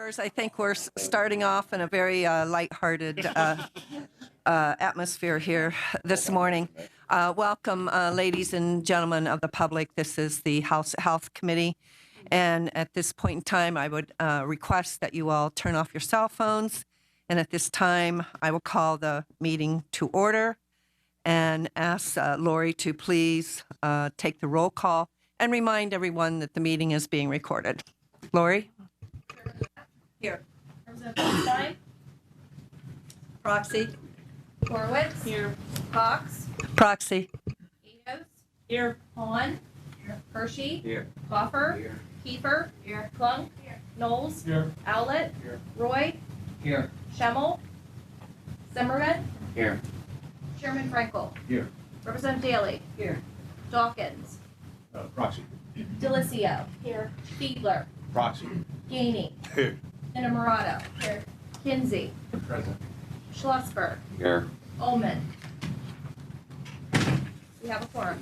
I think we're starting off in a very lighthearted atmosphere here this morning. Welcome, ladies and gentlemen of the public. This is the House Health Committee. And at this point in time, I would request that you all turn off your cell phones. And at this time, I will call the meeting to order and ask Lori to please take the roll call and remind everyone that the meeting is being recorded. Lori? Here. Representative Stein? Proxy. Horowitz? Here. Cox? Proxy. Enos? Here. Hahn? Here. Hershey? Here. Buffer? Here. Kiefer? Here. Klunk? Here. Knowles? Here. Owlett? Here. Roy? Here. Schemmel? Zimmerman? Here. Chairman Frankel? Here. Representative Daly? Here. Dawkins? Proxy. Delicio? Here. Fiedler? Proxy. Gainey? Here. Innamorato? Here. Kinsey? Present. Schlossberg? Here. Ullman? We have a quorum.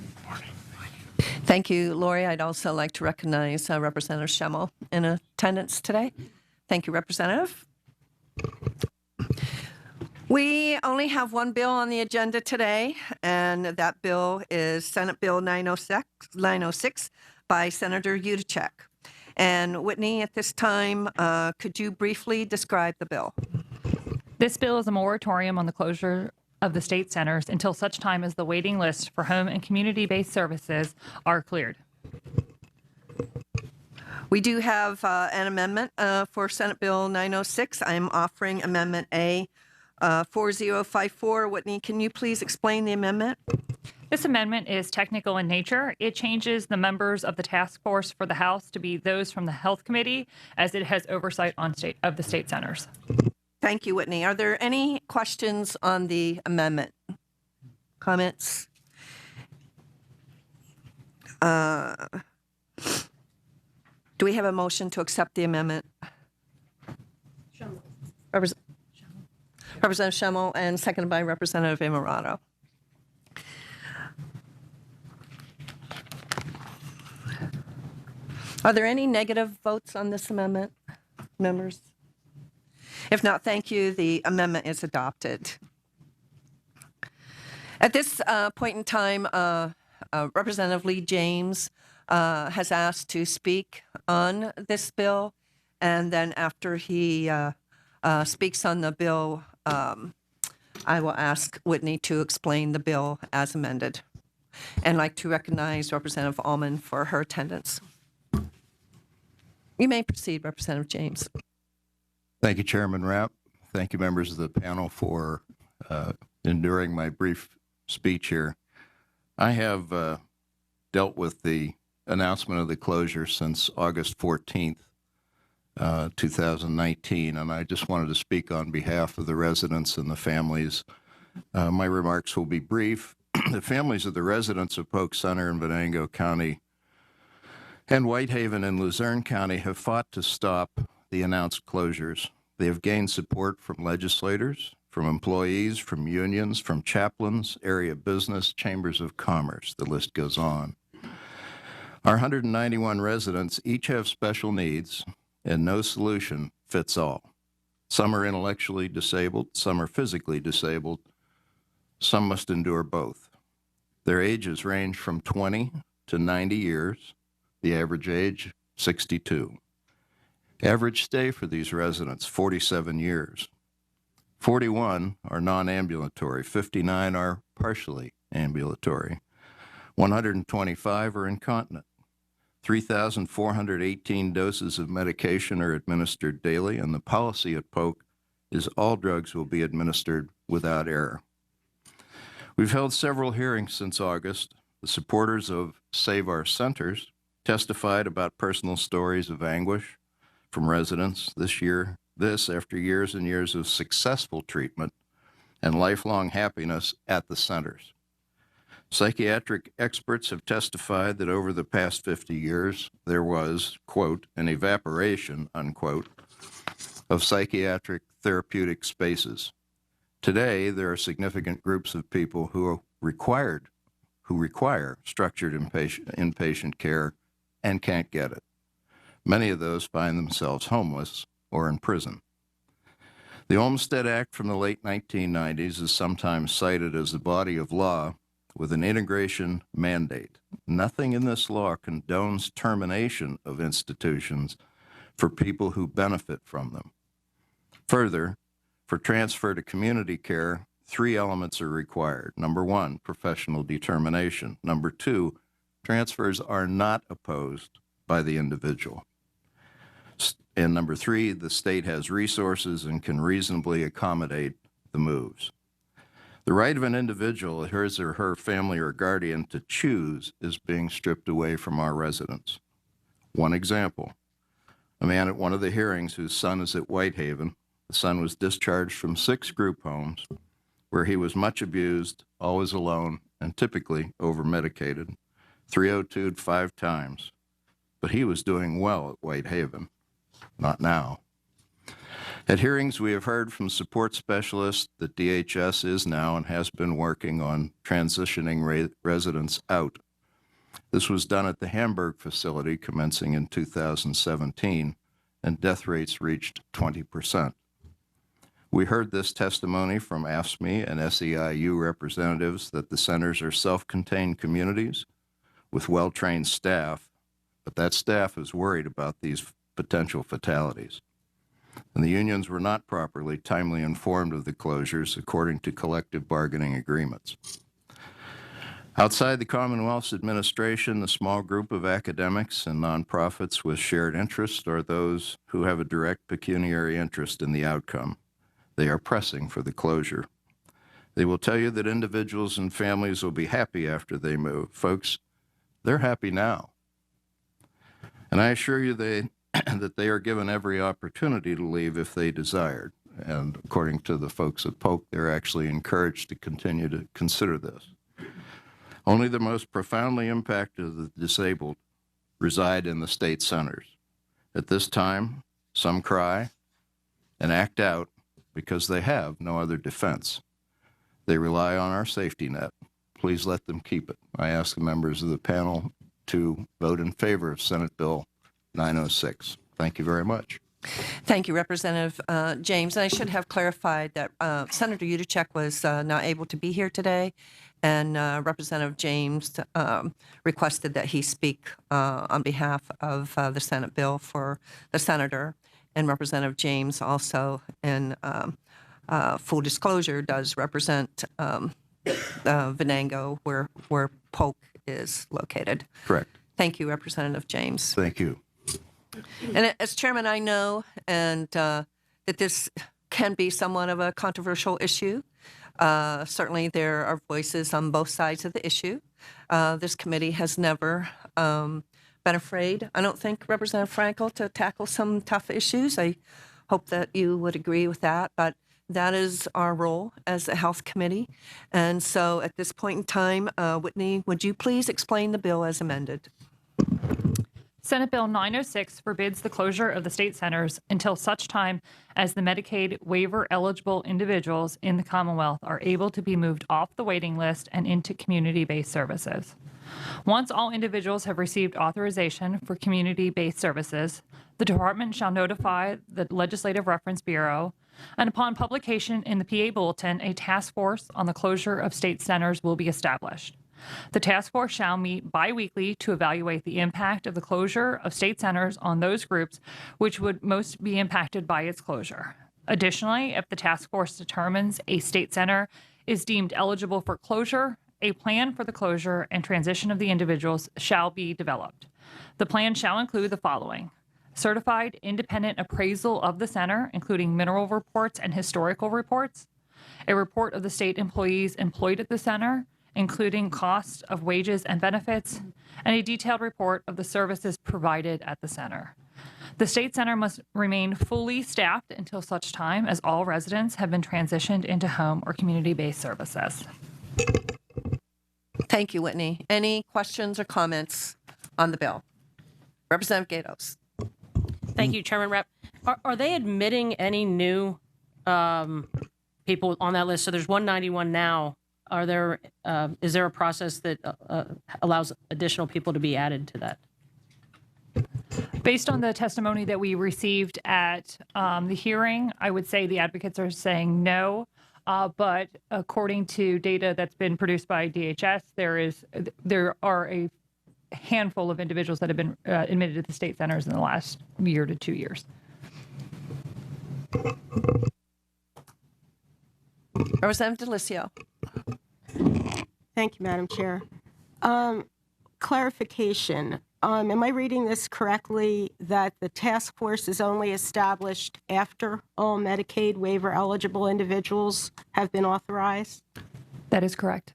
Thank you, Lori. I'd also like to recognize Representative Schemmel in attendance today. Thank you, Representative. We only have one bill on the agenda today, and that bill is Senate Bill 906 by Senator Yudichak. And Whitney, at this time, could you briefly describe the bill? This bill is a moratorium on the closure of the state centers until such time as the waiting list for home and community-based services are cleared. We do have an amendment for Senate Bill 906. I'm offering Amendment A 4054. Whitney, can you please explain the amendment? This amendment is technical in nature. It changes the members of the task force for the House to be those from the Health Committee, as it has oversight on the state centers. Thank you, Whitney. Are there any questions on the amendment? Comments? Do we have a motion to accept the amendment? Representative Schemmel and seconded by Representative Innamorato. Are there any negative votes on this amendment, members? If not, thank you. The amendment is adopted. At this point in time, Representative Lee James has asked to speak on this bill, and then after he speaks on the bill, I will ask Whitney to explain the bill as amended. And I'd like to recognize Representative Ullman for her attendance. You may proceed, Representative James. Thank you, Chairman Rapp. Thank you, members of the panel, for enduring my brief speech here. I have dealt with the announcement of the closure since August 14th, 2019, and I just wanted to speak on behalf of the residents and the families. My remarks will be brief. The families of the residents of Polk Center in Venango County and Whitehaven in Luzerne County have fought to stop the announced closures. They have gained support from legislators, from employees, from unions, from chaplains, area business, chambers of commerce. The list goes on. Our 191 residents each have special needs, and no solution fits all. Some are intellectually disabled, some are physically disabled, some must endure both. Their ages range from 20 to 90 years, the average age 62. Average stay for these residents, 47 years. 41 are non-ambulatory, 59 are partially ambulatory, 125 are incontinent. 3,418 doses of medication are administered daily, and the policy at Polk is all drugs will be administered without error. We've held several hearings since August. The supporters of Save Our Centers testified about personal stories of anguish from residents this after years and years of successful treatment and lifelong happiness at the centers. Psychiatric experts have testified that over the past 50 years, there was, quote, an evaporation, unquote, of psychiatric therapeutic spaces. Today, there are significant groups of people who require structured inpatient care and can't get it. Many of those find themselves homeless or in prison. The Olmstead Act from the late 1990s is sometimes cited as the body of law with an integration mandate. Nothing in this law condones termination of institutions for people who benefit from them. Further, for transfer to community care, 3 elements are required. Number 1, professional determination. Number 2, transfers are not opposed by the individual. And number 3, the state has resources and can reasonably accommodate the moves. The right of an individual, his or her family or guardian, to choose is being stripped away from our residents. One example, a man at one of the hearings whose son is at Whitehaven. The son was discharged from 6 group homes where he was much abused, always alone, and typically over-medicated, 302'd 5 times. But he was doing well at Whitehaven. Not now. At hearings, we have heard from support specialists that DHS is now and has been working on transitioning residents out. This was done at the Hamburg facility commencing in 2017, and death rates reached 20%. We heard this testimony from AFSCME and SEIU representatives that the centers are self-contained communities with well-trained staff, but that staff is worried about these potential fatalities. And the unions were not properly timely informed of the closures according to collective bargaining agreements. Outside the Commonwealth's administration, the small group of academics and nonprofits with shared interests are those who have a direct pecuniary interest in the outcome. They are pressing for the closure. They will tell you that individuals and families will be happy after they move. Folks, they're happy now. And I assure you that they are given every opportunity to leave if they desired. And according to the folks at Polk, they're actually encouraged to continue to consider this. Only the most profoundly impacted of the disabled reside in the state centers. At this time, some cry and act out because they have no other defense. They rely on our safety net. Please let them keep it. I ask the members of the panel to vote in favor of Senate Bill 906. Thank you very much. Thank you, Representative James. And I should have clarified that Senator Yudichak was not able to be here today, and Representative James requested that he speak on behalf of the Senate bill for the senator. And Representative James also, in full disclosure, does represent Venango, where Polk is located. Correct. Thank you, Representative James. Thank you. And as chairman, I know that this can be somewhat of a controversial issue. Certainly, there are voices on both sides of the issue. This committee has never been afraid, I don't think, Representative Frankel, to tackle some tough issues. I hope that you would agree with that. But that is our role as a health committee. And so at this point in time, Whitney, would you please explain the bill as amended? Senate Bill 906 forbids the closure of the state centers until such time as the Medicaid waiver-eligible individuals in the Commonwealth are able to be moved off the waiting list and into community-based services. Once all individuals have received authorization for community-based services, the department shall notify the Legislative Reference Bureau, and upon publication in the PA Bulletin, a task force on the closure of state centers will be established. The task force shall meet biweekly to evaluate the impact of the closure of state centers on those groups which would most be impacted by its closure. Additionally, if the task force determines a state center is deemed eligible for closure, a plan for the closure and transition of the individuals shall be developed. The plan shall include the following: certified independent appraisal of the center, including mineral reports and historical reports, a report of the state employees employed at the center, including cost of wages and benefits, and a detailed report of the services provided at the center. The state center must remain fully staffed until such time as all residents have been transitioned into home or community-based services. Thank you, Whitney. Any questions or comments on the bill? Representative Gatos. Thank you, Chairman Rep. Are they admitting any new people on that list? So there's 191 now. Is there a process that allows additional people to be added to that? Based on the testimony that we received at the hearing, I would say the advocates are saying no. But according to data that's been produced by DHS, there are a handful of individuals that have been admitted to the state centers in the last year to 2 years. Representative DeLisio. Thank you, Madam Chair. Clarification. Am I reading this correctly that the task force is only established after all Medicaid waiver eligible individuals have been authorized? That is correct.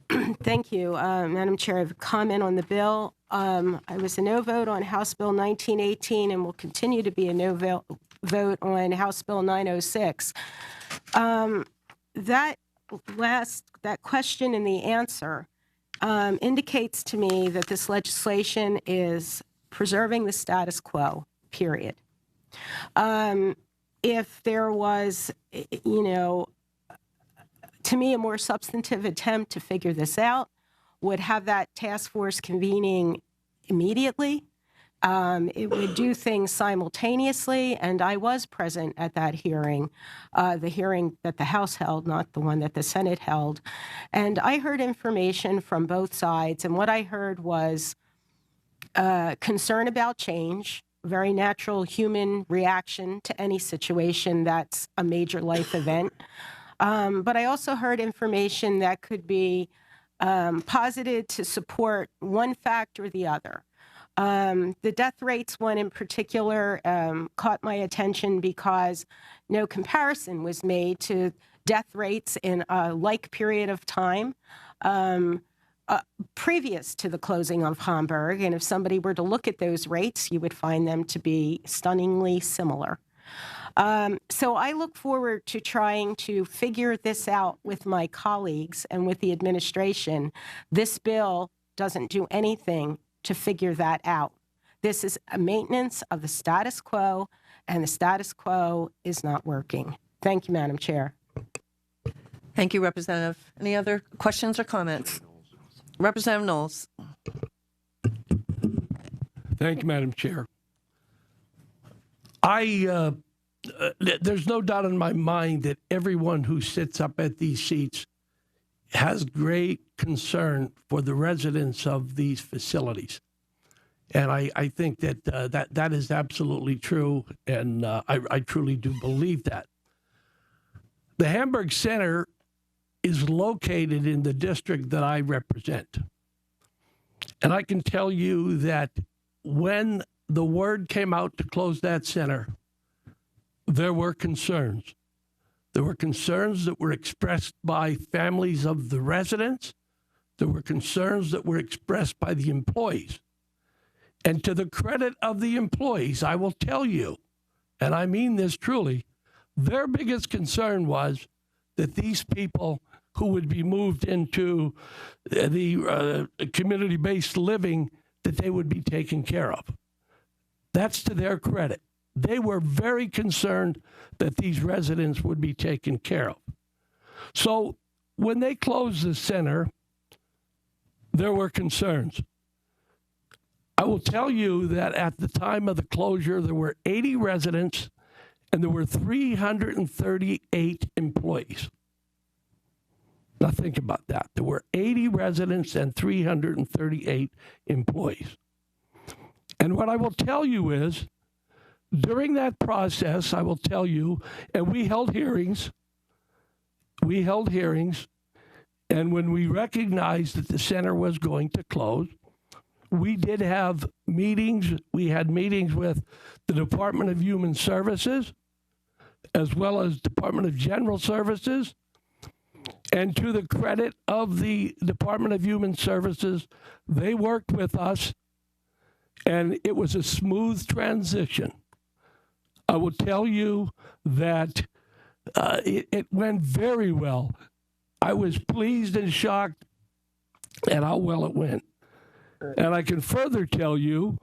Thank you, Madam Chair. I have a comment on the bill. I was a no vote on House Bill 1918 and will continue to be a no vote on House Bill 906. That question and the answer indicates to me that this legislation is preserving the status quo, period. If there was, to me, a more substantive attempt to figure this out, would have that task force convening immediately. It would do things simultaneously, and I was present at that hearing, the hearing that the House held, not the one that the Senate held. And I heard information from both sides, and what I heard was concern about change, very natural human reaction to any situation that's a major life event. But I also heard information that could be posited to support one fact or the other. The death rates one in particular caught my attention because no comparison was made to death rates in a like period of time previous to the closing of Hamburg. And if somebody were to look at those rates, you would find them to be stunningly similar. So I look forward to trying to figure this out with my colleagues and with the administration. This bill doesn't do anything to figure that out. This is a maintenance of the status quo, and the status quo is not working. Thank you, Madam Chair. Thank you, Representative. Any other questions or comments? Representative Knowles. Thank you, Madam Chair. There's no doubt in my mind that everyone who sits up at these seats has great concern for the residents of these facilities. And I think that that is absolutely true, and I truly do believe that. The Hamburg Center is located in the district that I represent. And I can tell you that when the word came out to close that center, there were concerns. There were concerns that were expressed by families of the residents. There were concerns that were expressed by the employees. And to the credit of the employees, I will tell you, and I mean this truly, their biggest concern was that these people who would be moved into the community-based living, that they would be taken care of. That's to their credit. They were very concerned that these residents would be taken care of. So when they closed the center, there were concerns. I will tell you that at the time of the closure, there were 80 residents and there were 338 employees. Now think about that. There were 80 residents and 338 employees. And what I will tell you is, during that process, I will tell you, and we held hearings, and when we recognized that the center was going to close, we did have meetings. We had meetings with the Department of Human Services, as well as Department of General Services. And to the credit of the Department of Human Services, they worked with us, and it was a smooth transition. I will tell you that it went very well. I was pleased and shocked at how well it went. And I can further tell you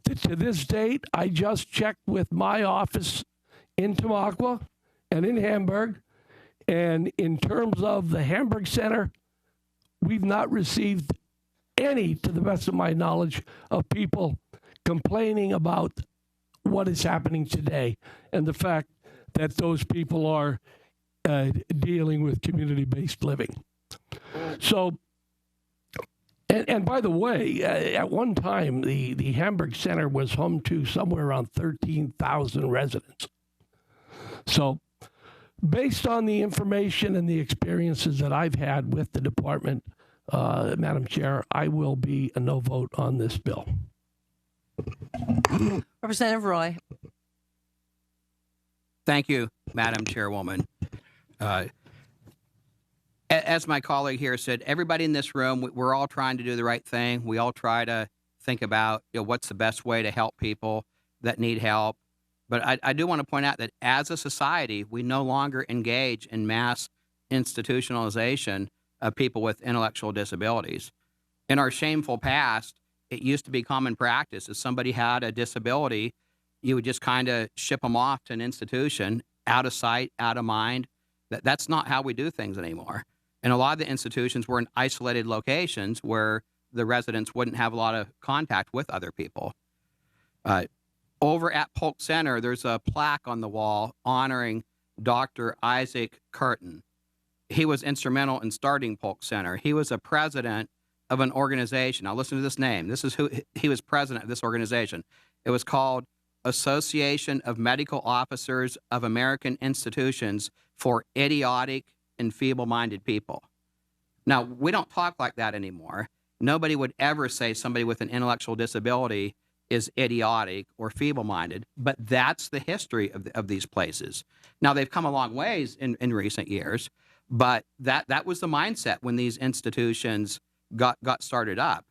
that to this date, I just checked with my office in Tamaqua and in Hamburg. And in terms of the Hamburg Center, we've not received any, to the best of my knowledge, of people complaining about what is happening today and the fact that those people are dealing with community-based living. So, and by the way, at one time, the Hamburg Center was home to somewhere around 13,000 residents. So, based on the information and the experiences that I've had with the department, Madam Chair, I will be a no vote on this bill. Representative Roy. Thank you, Madam Chairwoman. As my colleague here said, everybody in this room, we're all trying to do the right thing. We all try to think about what's the best way to help people that need help. But I do want to point out that as a society, we no longer engage in mass institutionalization of people with intellectual disabilities. In our shameful past, it used to be common practice. If somebody had a disability, you would just kind of ship them off to an institution, out of sight, out of mind. That's not how we do things anymore. And a lot of the institutions were in isolated locations where the residents wouldn't have a lot of contact with other people. Over at Polk Center, there's a plaque on the wall honoring Dr. Isaac Curtin. He was instrumental in starting Polk Center. He was a president of an organization. Now listen to this name. This is who he was president of this organization. It was called Association of Medical Officers of American Institutions for Idiotic and Feeble-Minded People. Now, we don't talk like that anymore. Nobody would ever say somebody with an intellectual disability is idiotic or feeble-minded, but that's the history of these places. Now, they've come a long ways in recent years, but that was the mindset when these institutions got started up.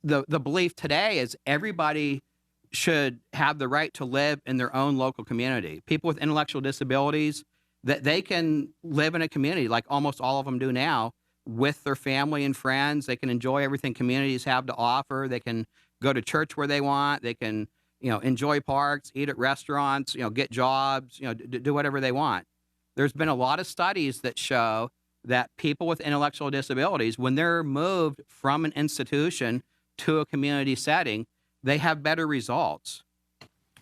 The belief today is everybody should have the right to live in their own local community. People with intellectual disabilities, that they can live in a community like almost all of them do now with their family and friends. They can enjoy everything communities have to offer. They can go to church where they want. They can, enjoy parks, eat at restaurants, get jobs, do whatever they want. There's been a lot of studies that show that people with intellectual disabilities, when they're moved from an institution to a community setting, they have better results.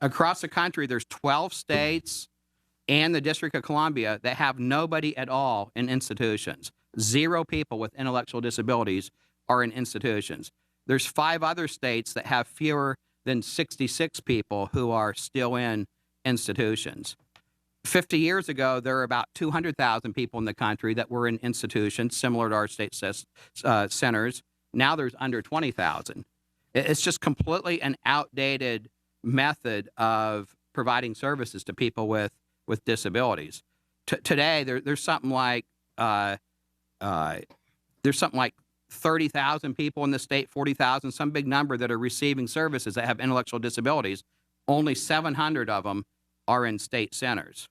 Across the country, there's 12 states and the District of Columbia that have nobody at all in institutions. 0 people with intellectual disabilities are in institutions. There's 5 other states that have fewer than 66 people who are still in institutions. 50 years ago, there were about 200,000 people in the country that were in institutions similar to our state centers. Now there's under 20,000. It's just completely an outdated method of providing services to people with disabilities. Today, there's something like 30,000 people in the state, 40,000, some big number that are receiving services that have intellectual disabilities. Only 700 of them are in state centers.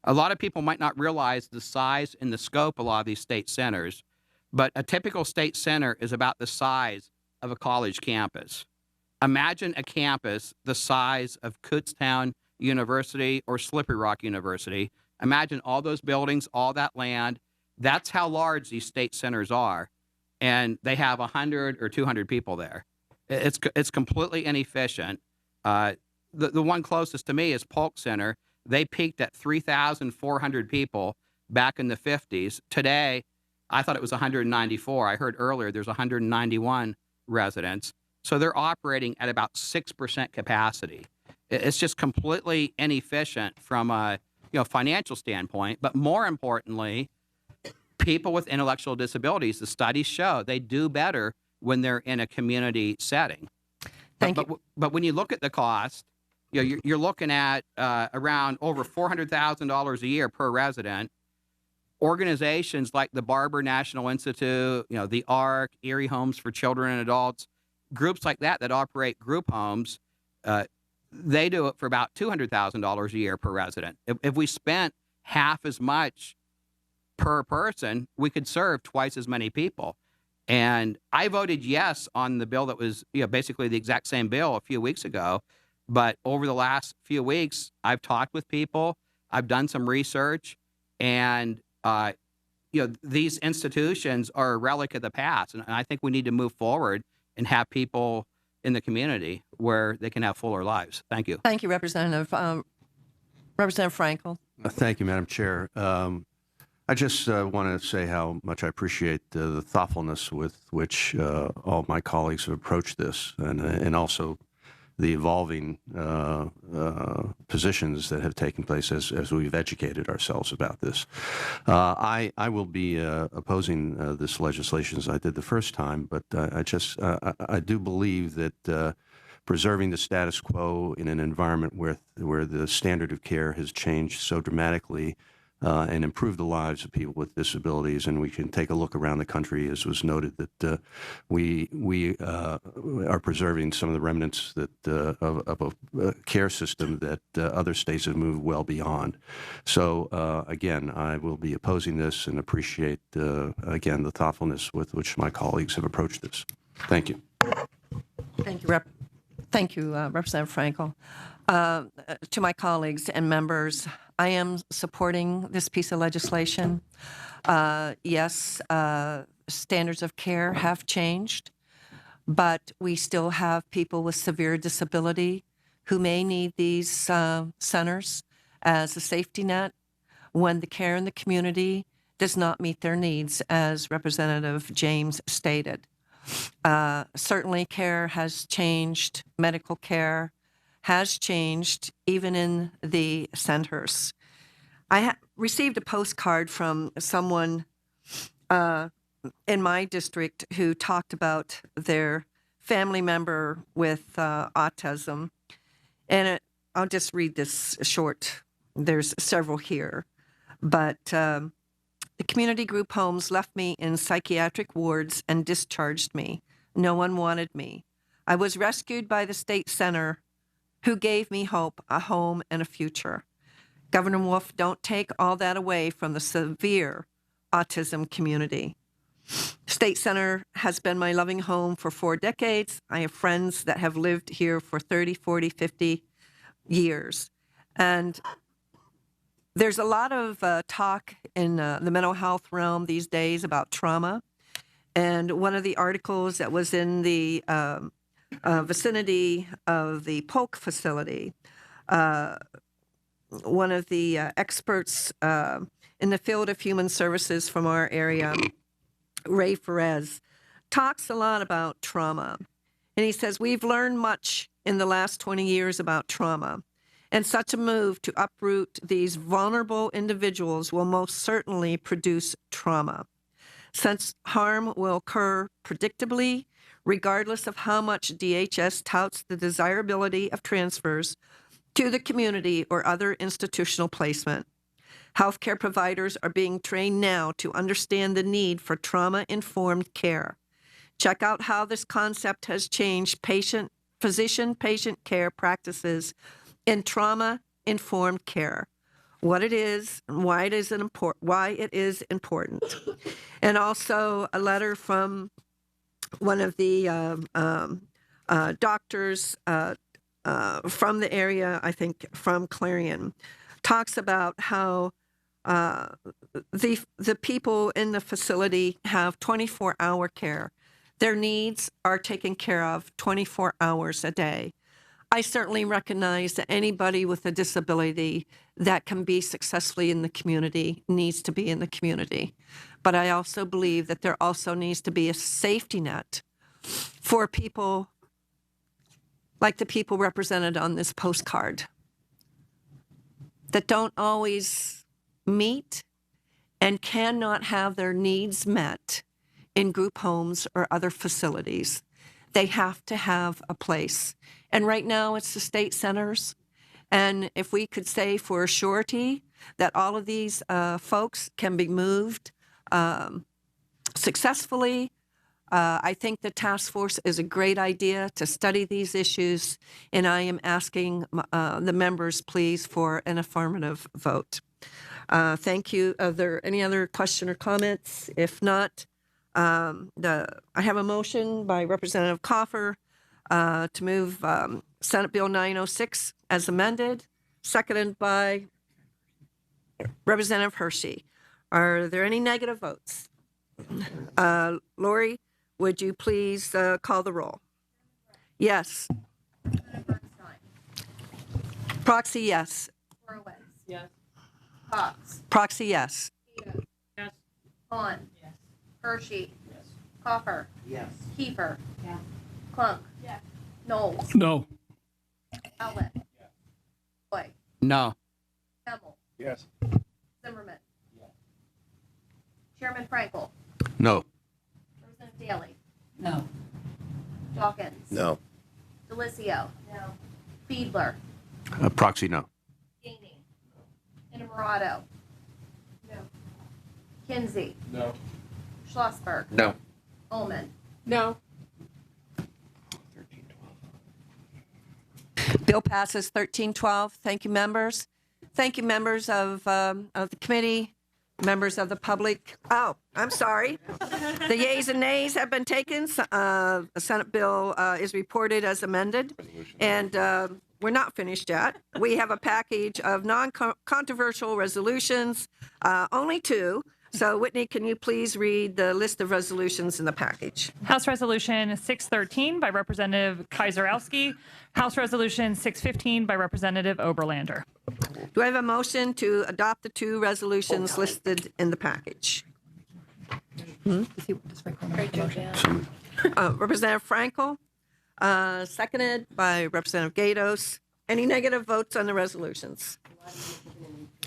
A lot of people might not realize the size and the scope of a lot of these state centers, but a typical state center is about the size of a college campus. Imagine a campus the size of Kutztown University or Slippery Rock University. Imagine all those buildings, all that land. That's how large these state centers are. And they have 100 or 200 people there. It's completely inefficient. The one closest to me is Polk Center. They peaked at 3,400 people back in the 50s. Today, I thought it was 194. I heard earlier there's 191 residents. So they're operating at about 6% capacity. It's just completely inefficient from a financial standpoint. But more importantly, people with intellectual disabilities, the studies show they do better when they're in a community setting. Thank you. But when you look at the cost, you're looking at around over $400,000 a year per resident. Organizations like the Barber National Institute, the ARC, Erie Homes for Children and Adults, groups like that operate group homes, they do it for about $200,000 a year per resident. If we spent half as much per person, we could serve twice as many people. And I voted yes on the bill that was basically the exact same bill a few weeks ago. But over the last few weeks, I've talked with people, I've done some research, and these institutions are a relic of the past. And I think we need to move forward and have people in the community where they can have fuller lives. Thank you. Thank you, Representative. Representative Frankel. Thank you, Madam Chair. I just want to say how much I appreciate the thoughtfulness with which all my colleagues have approached this, and also the evolving positions that have taken place as we've educated ourselves about this. I will be opposing this legislation as I did the first time, but I do believe that preserving the status quo in an environment where the standard of care has changed so dramatically and improve the lives of people with disabilities. And we can take a look around the country, as was noted, that we are preserving some of the remnants of a care system that other states have moved well beyond. So again, I will be opposing this and appreciate, again, the thoughtfulness with which my colleagues have approached this. Thank you. Thank you, Representative Frankel. To my colleagues and members, I am supporting this piece of legislation. Yes, standards of care have changed, but we still have people with severe disability who may need these centers as a safety net when the care in the community does not meet their needs, as Representative James stated. Certainly care has changed, medical care has changed, even in the centers. I received a postcard from someone in my district who talked about their family member with autism. And I'll just read this short. There's several here. But the community group homes left me in psychiatric wards and discharged me. No one wanted me. I was rescued by the state center, who gave me hope, a home, and a future. Governor Wolf, don't take all that away from the severe autism community. State Center has been my loving home for 4 decades. I have friends that have lived here for 30, 40, 50 years. And there's a lot of talk in the mental health realm these days about trauma. And one of the articles that was in the vicinity of the Polk facility, one of the experts in the field of human services from our area, Ray Ferez, talks a lot about trauma. And he says, we've learned much in the last 20 years about trauma. And such a move to uproot these vulnerable individuals will most certainly produce trauma. Since harm will occur predictably, regardless of how much DHS touts the desirability of transfers to the community or other institutional placement. Healthcare providers are being trained now to understand the need for trauma-informed care. Check out how this concept has changed physician-patient care practices in trauma-informed care, what it is, and why it is important. And also a letter from one of the doctors from the area, I think from Clarion, talks about how the people in the facility have 24-hour care. Their needs are taken care of 24 hours a day. I certainly recognize that anybody with a disability that can be successfully in the community needs to be in the community. But I also believe that there also needs to be a safety net for people like the people represented on this postcard that don't always meet and cannot have their needs met in group homes or other facilities. They have to have a place. And right now it's the state centers. And if we could say for a surety that all of these folks can be moved successfully, I think the task force is a great idea to study these issues. And I am asking the members, please, for an affirmative vote. Thank you. Are there any other question or comments? If not, I have a motion by Representative Coffer to move Senate Bill 906 as amended, seconded by Representative Hershey. Are there any negative votes? Lori, would you please call the roll? Yes. Senator Bernstein. Proxy, yes. Horowitz. Yes. Cox. Proxy, yes. Gatos. Yes. Vaughn. Yes. Hershey. Yes. Coffer. Yes. Kiefer. Yes. Clunk. Yes. Knowles. No. Owlett. Yes. Boyd. No. Hamel. Yes. Zimmerman. Yes. Chairman Frankel. No. President Daly. No. Dawkins. No. Delicio. No. Fiedler. Proxy, no. Gainey. Inamorado. No. Kinsey. No. Schlossberg. No. Ullman. No. Bill passes 1312. Thank you, members. Thank you, members of the committee, members of the public. Oh, I'm sorry. The yeas and nays have been taken. The Senate bill is reported as amended, and we're not finished yet. We have a package of non-controversial resolutions, only 2. So, Whitney, can you please read the list of resolutions in the package? House Resolution 613 by Representative Kaiserowski. House Resolution 615 by Representative Oberlander. Do I have a motion to adopt the 2 resolutions listed in the package? Representative Frankel, seconded by Representative Gatos. Any negative votes on the resolutions?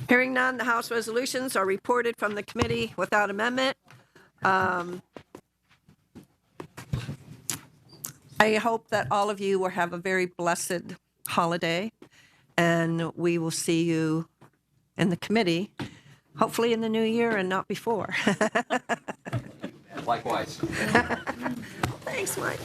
Hearing none, the House resolutions are reported from the committee without amendment. I hope that all of you will have a very blessed holiday, and we will see you in the committee, hopefully in the new year and not before. Likewise. Thanks, Mike.